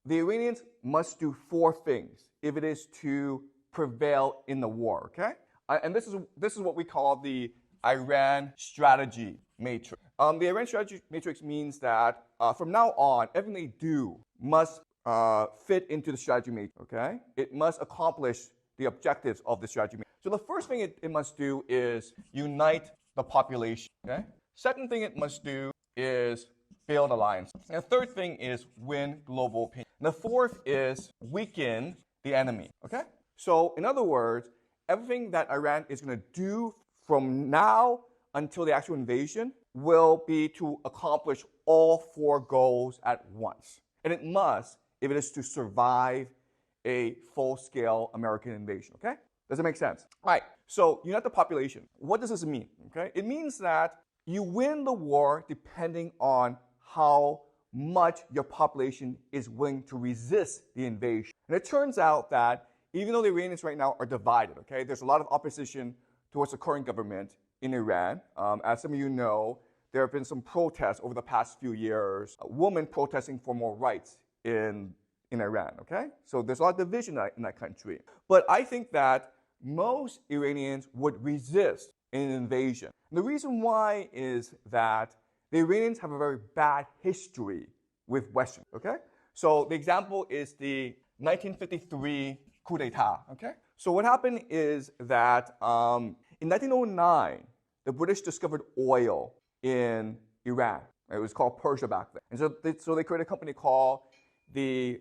the Iranians must do 4 things if it is to prevail in the war, okay? And this is what we call the Iran strategy matrix. The Iran strategy matrix means that from now on, everything they do must fit into the strategy matrix, okay? It must accomplish the objectives of the strategy matrix. So the first thing it must do is unite the population, okay? Second thing it must do is build alliance. And the third thing is win global opinion. And the fourth is weaken the enemy, okay? So in other words, everything that Iran is going to do from now until the actual invasion will be to accomplish all 4 goals at once. And it must if it is to survive a full-scale American invasion, okay? Does it make sense? All right, so unite the population. What does this mean, okay? It means that you win the war depending on how much your population is willing to resist the invasion. And it turns out that even though the Iranians right now are divided, okay, there's a lot of opposition towards the current government in Iran. As some of you know, there have been some protests over the past few years, women protesting for more rights in Iran, okay? So there's a lot of division in that country. But I think that most Iranians would resist an invasion. And the reason why is that the Iranians have a very bad history with Western, okay? So the example is the 1953 coup d'etat, okay? So what happened is that in 1909, the British discovered oil in Iran. It was called Persia back then. And so they created a company called the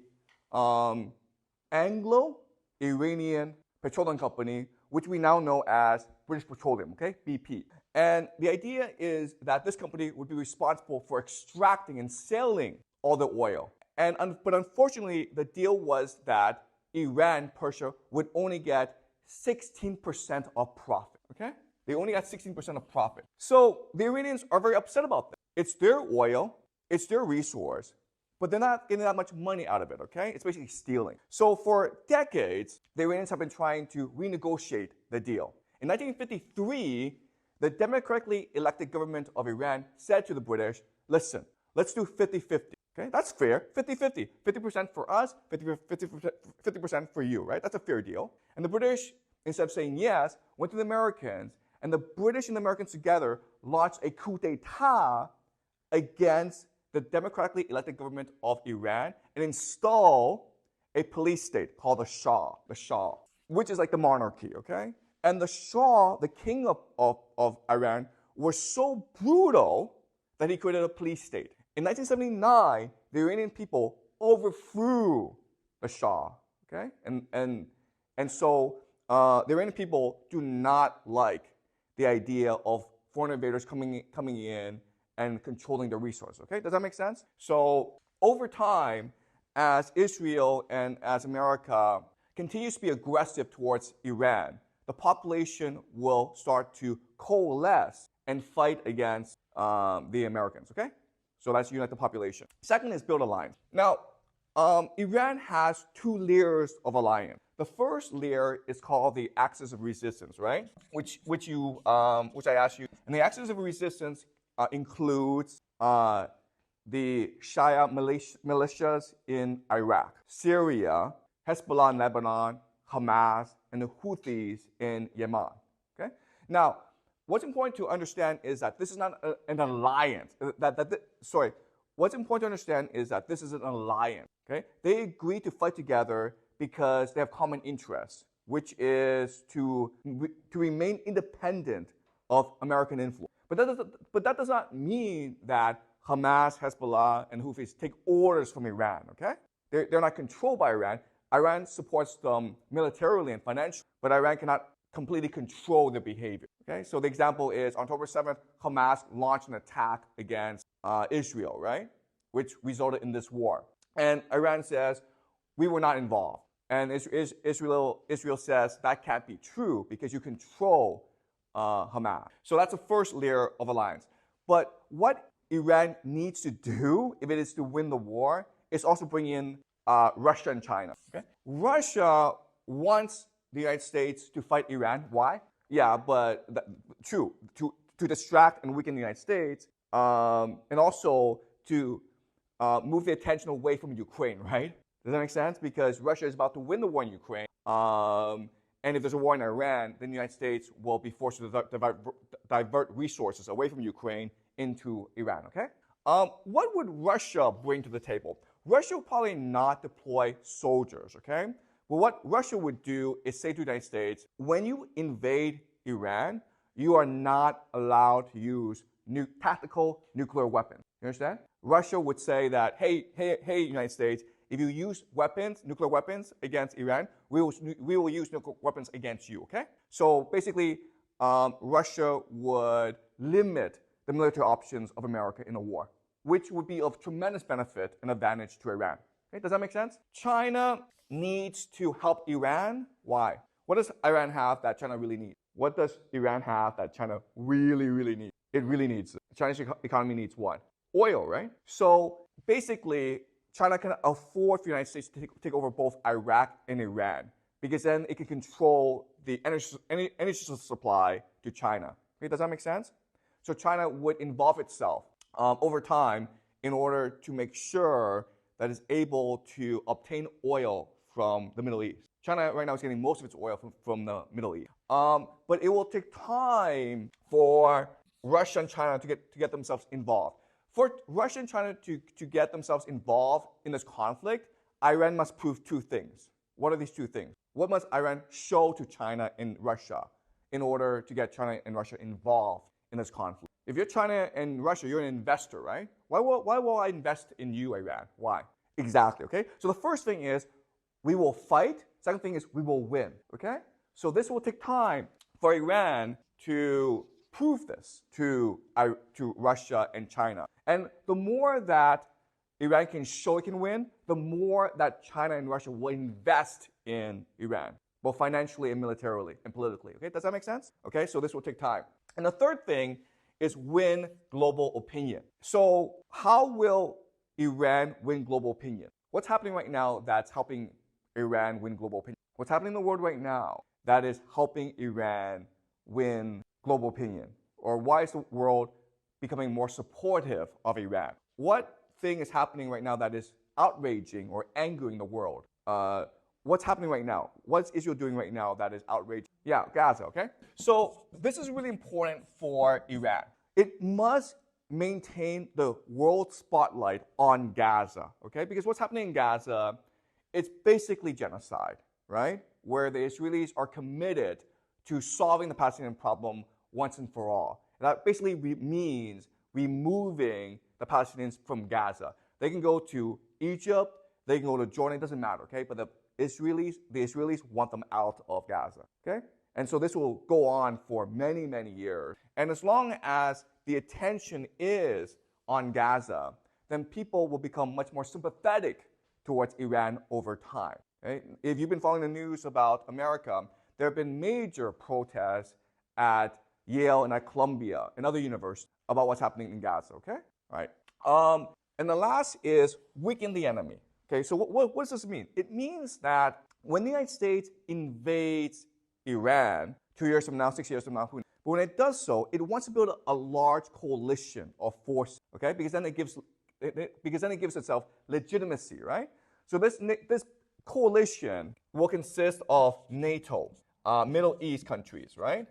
Anglo-Iranian Petroleum Company, which we now know as British Petroleum, okay, BP. And the idea is that this company would be responsible for extracting and selling all the oil. But unfortunately, the deal was that Iran, Persia, would only get 16% of profit, okay? They only got 16% of profit. So the Iranians are very upset about that. It's their oil, it's their resource, but they're not getting that much money out of it, okay? It's basically stealing. So for decades, the Iranians have been trying to renegotiate the deal. In 1953, the democratically elected government of Iran said to the British, listen, let's do 50-50. Okay, that's fair, 50-50. 50% for us, 50% for you, right? That's a fair deal. And the British, instead of saying yes, went to the Americans, and the British and the Americans together launched a coup d'etat against the democratically elected government of Iran and installed a police state called the Shah, which is like the monarchy, okay? And the Shah, the king of Iran, was so brutal that he created a police state. In 1979, the Iranian people overthrew the Shah, okay? And so the Iranian people do not like the idea of foreign invaders coming in and controlling the resource, okay? Does that make sense? So over time, as Israel and as America continues to be aggressive towards Iran, the population will start to coalesce and fight against the Americans, okay? So that's unite the population. Second is build alliance. Now, Iran has 2 layers of alliance. The first layer is called the axis of resistance, right? Which I asked you. And the axis of resistance includes the Shia militias in Iraq, Syria, Hezbollah in Lebanon, Hamas, and the Houthis in Yemen. Okay? Now, what's important to understand is that this is not an alliance. What's important to understand is that this is an alliance. Okay? They agree to fight together because they have common interests, which is to remain independent of American influence. But that does not mean that Hamas, Hezbollah, and Houthis take orders from Iran. Okay? They're not controlled by Iran. Iran supports them militarily and financially, but Iran cannot completely control their behavior. Okay, so the example is on October 7th, Hamas launched an attack against Israel, right, which resulted in this war. And Iran says we were not involved, and Israel says that can't be true because you control Hamas. So that's the first layer of alliance. But what Iran needs to do if it is to win the war is also bring in Russia and China. Okay? Russia wants the United States to fight Iran. Why? Yeah, but true, to distract and weaken the United States, and also to move the attention away from Ukraine, right? Does that make sense? Because Russia is about to win the war in Ukraine. And if there's a war in Iran, then the United States will be forced to divert resources away from Ukraine into Iran, okay? What would Russia bring to the table? Russia would probably not deploy soldiers, okay? But what Russia would do is say to the United States, when you invade Iran, you are not allowed to use tactical nuclear weapons. You understand? Russia would say that, hey, United States, if you use nuclear weapons against Iran, we will use nuclear weapons against you, okay? So basically, Russia would limit the military options of America in a war, which would be of tremendous benefit and advantage to Iran. Okay, does that make sense? China needs to help Iran. Why? What does Iran have that China really needs? What does Iran have that China really, really needs? It really needs. China's economy needs what? Oil, right? So basically, China can afford for the United States to take over both Iraq and Iran, because then it can control the energy supply to China. Okay, does that make sense? So China would involve itself over time in order to make sure that it's able to obtain oil from the Middle East. China right now is getting most of its oil from the Middle East. But it will take time for Russia and China to get themselves involved. For Russia and China to get themselves involved in this conflict, Iran must prove two things. What are these two things? What must Iran show to China and Russia in order to get China and Russia involved in this conflict? If you're China and Russia, you're an investor, right? Why will I invest in you, Iran? Why? Exactly, okay? So the first thing is we will fight. Second thing is we will win, okay? So this will take time for Iran to prove this to Russia and China. And the more that Iran can show it can win, the more that China and Russia will invest in Iran, both financially and militarily and politically. Okay, does that make sense? Okay, so this will take time. And the third thing is win global opinion. So how will Iran win global opinion? What's happening right now that's helping Iran win global opinion? What's happening in the world right now that is helping Iran win global opinion? Or why is the world becoming more supportive of Iran? What thing is happening right now that is outraging or angering the world? What's happening right now? What's Israel doing right now that is outraging? Yeah, Gaza, okay? So this is really important for Iran. It must maintain the world spotlight on Gaza, okay? Because what's happening in Gaza, it's basically genocide, right? Where the Israelis are committed to solving the Palestinian problem once and for all. And that basically means removing the Palestinians from Gaza. They can go to Egypt, they can go to Jordan, it doesn't matter, okay? But the Israelis want them out of Gaza, okay? And so this will go on for many, many years. And as long as the attention is on Gaza, then people will become much more sympathetic towards Iran over time. Okay? If you've been following the news about America, there have been major protests at Yale and at Columbia and other universities about what's happening in Gaza, okay? All right. And the last is weaken the enemy. Okay, so what does this mean? It means that when the United States invades Iran 2 years from now, 6 years from now, but when it does so, it wants to build a large coalition of forces, okay? Because then it gives itself legitimacy, right? So this coalition will consist of NATO, Middle East countries, right?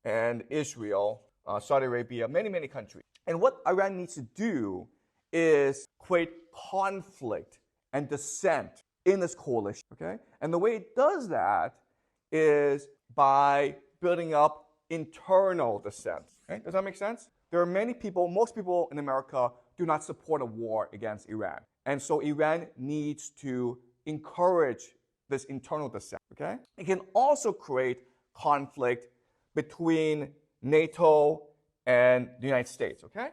And Israel, Saudi Arabia, many, many countries. And what Iran needs to do is create conflict and dissent in this coalition, okay? And the way it does that is by building up internal dissent, okay? Does that make sense? There are many people, most people in America do not support a war against Iran. And so Iran needs to encourage this internal dissent, okay? It can also create conflict between NATO and the United States, okay?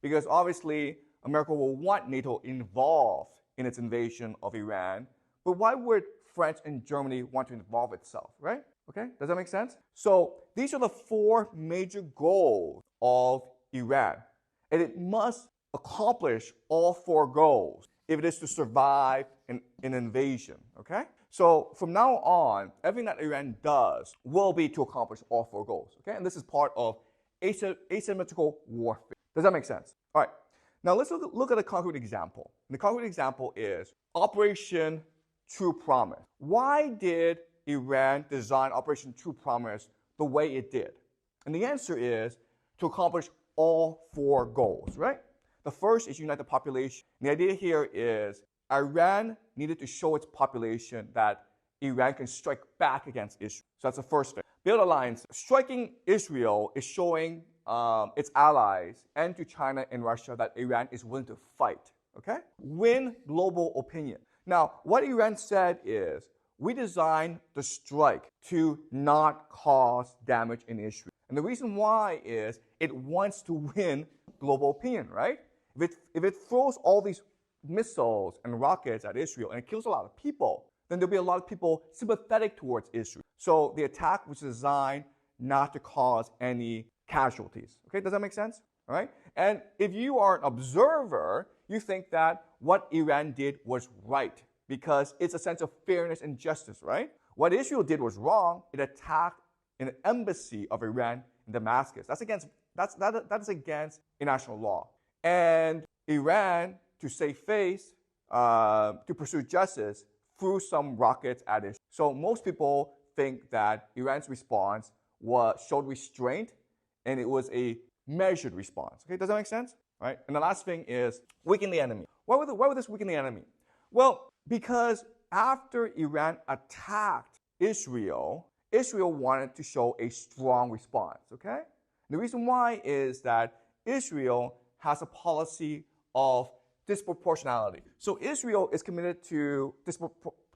Because obviously, America will want NATO involved in its invasion of Iran, but why would France and Germany want to involve itself, right? Okay, does that make sense? So these are the four major goals of Iran, and it must accomplish all four goals if it is to survive an invasion, okay? So from now on, everything that Iran does will be to accomplish all four goals, okay? And this is part of asymmetrical warfare. Does that make sense? All right. Now let's look at a concrete example. And the concrete example is Operation True Promise. Why did Iran design Operation True Promise the way it did? And the answer is to accomplish all 4 goals, right? The first is unite the population. And the idea here is Iran needed to show its population that Iran can strike back against Israel. So that's the first thing. Build alliance. Striking Israel is showing its allies and to China and Russia that Iran is willing to fight. Okay? Win global opinion. Now, what Iran said is, we designed the strike to not cause damage in Israel. And the reason why is it wants to win global opinion, right? If it throws all these missiles and rockets at Israel and it kills a lot of people, then there'll be a lot of people sympathetic towards Israel. So the attack was designed not to cause any casualties. Okay, does that make sense? All right? And if you are an observer, you think that what Iran did was right because it's a sense of fairness and justice, right? What Israel did was wrong. It attacked an embassy of Iran in Damascus. That is against international law. And Iran, to save face, to pursue justice, threw some rockets at Israel. So most people think that Iran's response showed restraint, and it was a measured response. Okay, does that make sense? All right. And the last thing is weaken the enemy. Why would this weaken the enemy? Well, because after Iran attacked Israel, Israel wanted to show a strong response. Okay. The reason why is that Israel has a policy of disproportionality. So Israel is committed to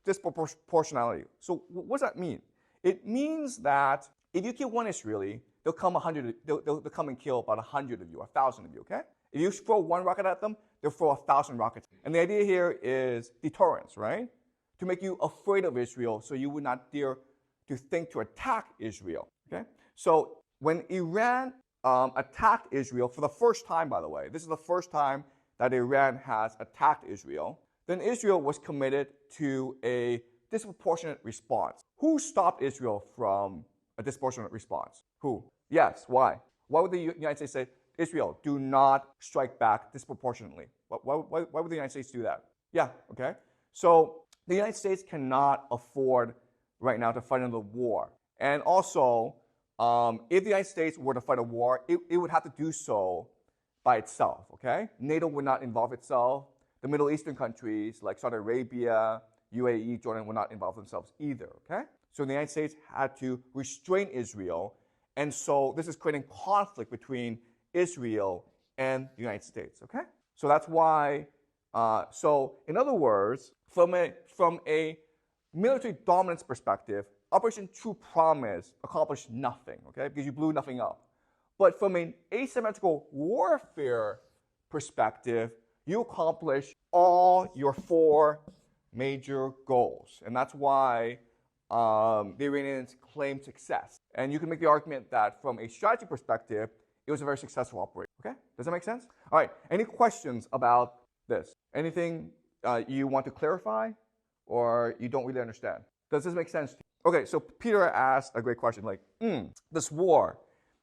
disproportionality. So what does that mean? It means that if you kill one Israeli, they'll come and kill about 100 of you, 1,000 of you, okay? If you throw one rocket at them, they'll throw 1,000 rockets. And the idea here is deterrence, right? To make you afraid of Israel so you would not dare to think to attack Israel, okay? So when Iran attacked Israel for the first time, by the way, this is the first time that Iran has attacked Israel, then Israel was committed to a disproportionate response. Who stopped Israel from a disproportionate response? Who? Yes, why? Why would the United States say, Israel, do not strike back disproportionately? Why would the United States do that? Yeah, okay. So the United States cannot afford right now to fight another war. And also, if the United States were to fight a war, it would have to do so by itself, okay? NATO would not involve itself. The Middle Eastern countries like Saudi Arabia, UAE, Jordan would not involve themselves either, okay? So the United States had to restrain Israel, and so this is creating conflict between Israel and the United States, okay? So that's why, so in other words, from a military dominance perspective, Operation True Promise accomplished nothing, okay? Because you blew nothing up. But from an asymmetrical warfare perspective, you accomplish all your 4 major goals. And that's why the Iranians claim success. And you can make the argument that from a strategy perspective, it was a very successful operation. Okay? Does that make sense? All right. Any questions about this? Anything you want to clarify or you don't really understand? Does this make sense to you? Okay, so Peter asked a great question like, this war,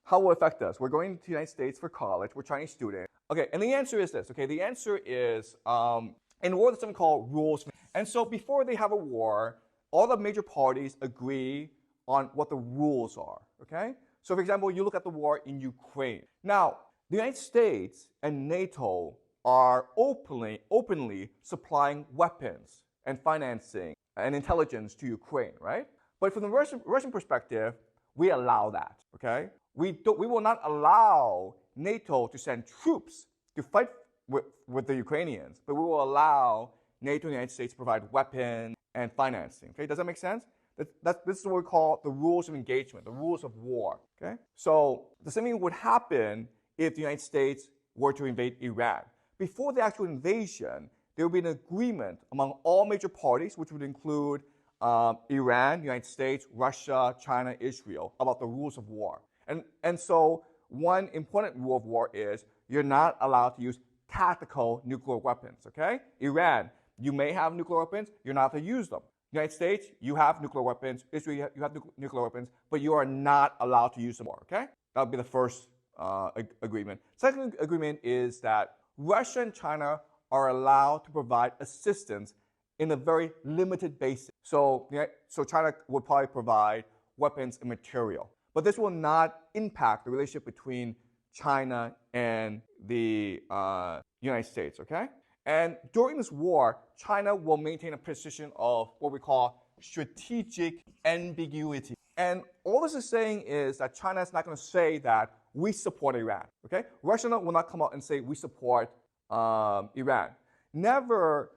how will it affect us? We're going to the United States for college. We're Chinese students. Okay, and the answer is this. Okay, the answer is in war, there's something called rules. And so before they have a war, all the major parties agree on what the rules are. Okay, so for example, you look at the war in Ukraine. Now, the United States and NATO are openly supplying weapons and financing and intelligence to Ukraine, right? But from the Russian perspective, we allow that. Okay. We will not allow NATO to send troops to fight with the Ukrainians, but we will allow NATO and the United States to provide weapons and financing. Okay, does that make sense? This is what we call the rules of engagement, the rules of war. Okay, so the same thing would happen if the United States were to invade Iran. Before the actual invasion, there would be an agreement among all major parties, which would include Iran, the United States, Russia, China, Israel, about the rules of war. And so one important rule of war is you're not allowed to use tactical nuclear weapons, okay? Iran, you may have nuclear weapons, you're not allowed to use them. United States, you have nuclear weapons. Israel, you have nuclear weapons, but you are not allowed to use them more, okay? That would be the first agreement. Second agreement is that Russia and China are allowed to provide assistance in a very limited basis. So China would probably provide weapons and material. But this will not impact the relationship between China and the United States, okay? And during this war, China will maintain a position of what we call strategic ambiguity. And all this is saying is that China is not going to say that we support Iran, okay? Russia will not come out and say we support Iran. Never,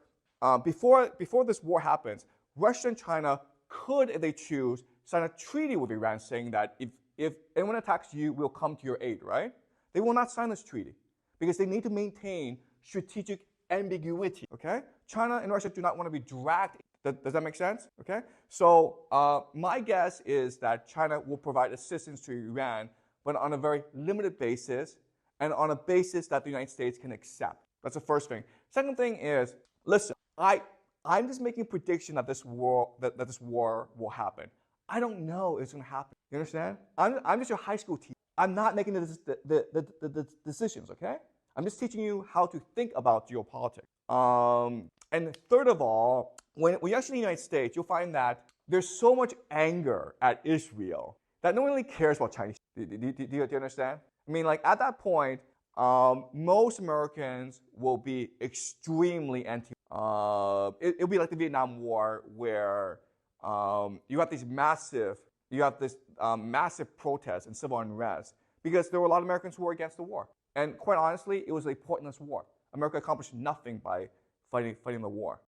before this war happens, Russia and China could, if they choose, sign a treaty with Iran saying that if anyone attacks you, we'll come to your aid, right? They will not sign this treaty because they need to maintain strategic ambiguity, okay? China and Russia do not want to be dragged. Does that make sense? Okay? So my guess is that China will provide assistance to Iran, but on a very limited basis and on a basis that the United States can accept. That's the first thing. Second thing is, listen, I'm just making a prediction that this war will happen. I don't know if it's going to happen. You understand? I'm just your high school teacher. I'm not making the decisions, okay? I'm just teaching you how to think about geopolitics. And third of all, when you actually in the United States, you'll find that there's so much anger at Israel that no one really cares about Chinese. Do you understand? I mean, like at that point, most Americans will be extremely anti. It'll be like the Vietnam War, where you have this massive protests and civil unrest because there were a lot of Americans who were against the war. And quite honestly, it was a pointless war. America accomplished nothing by fighting the war.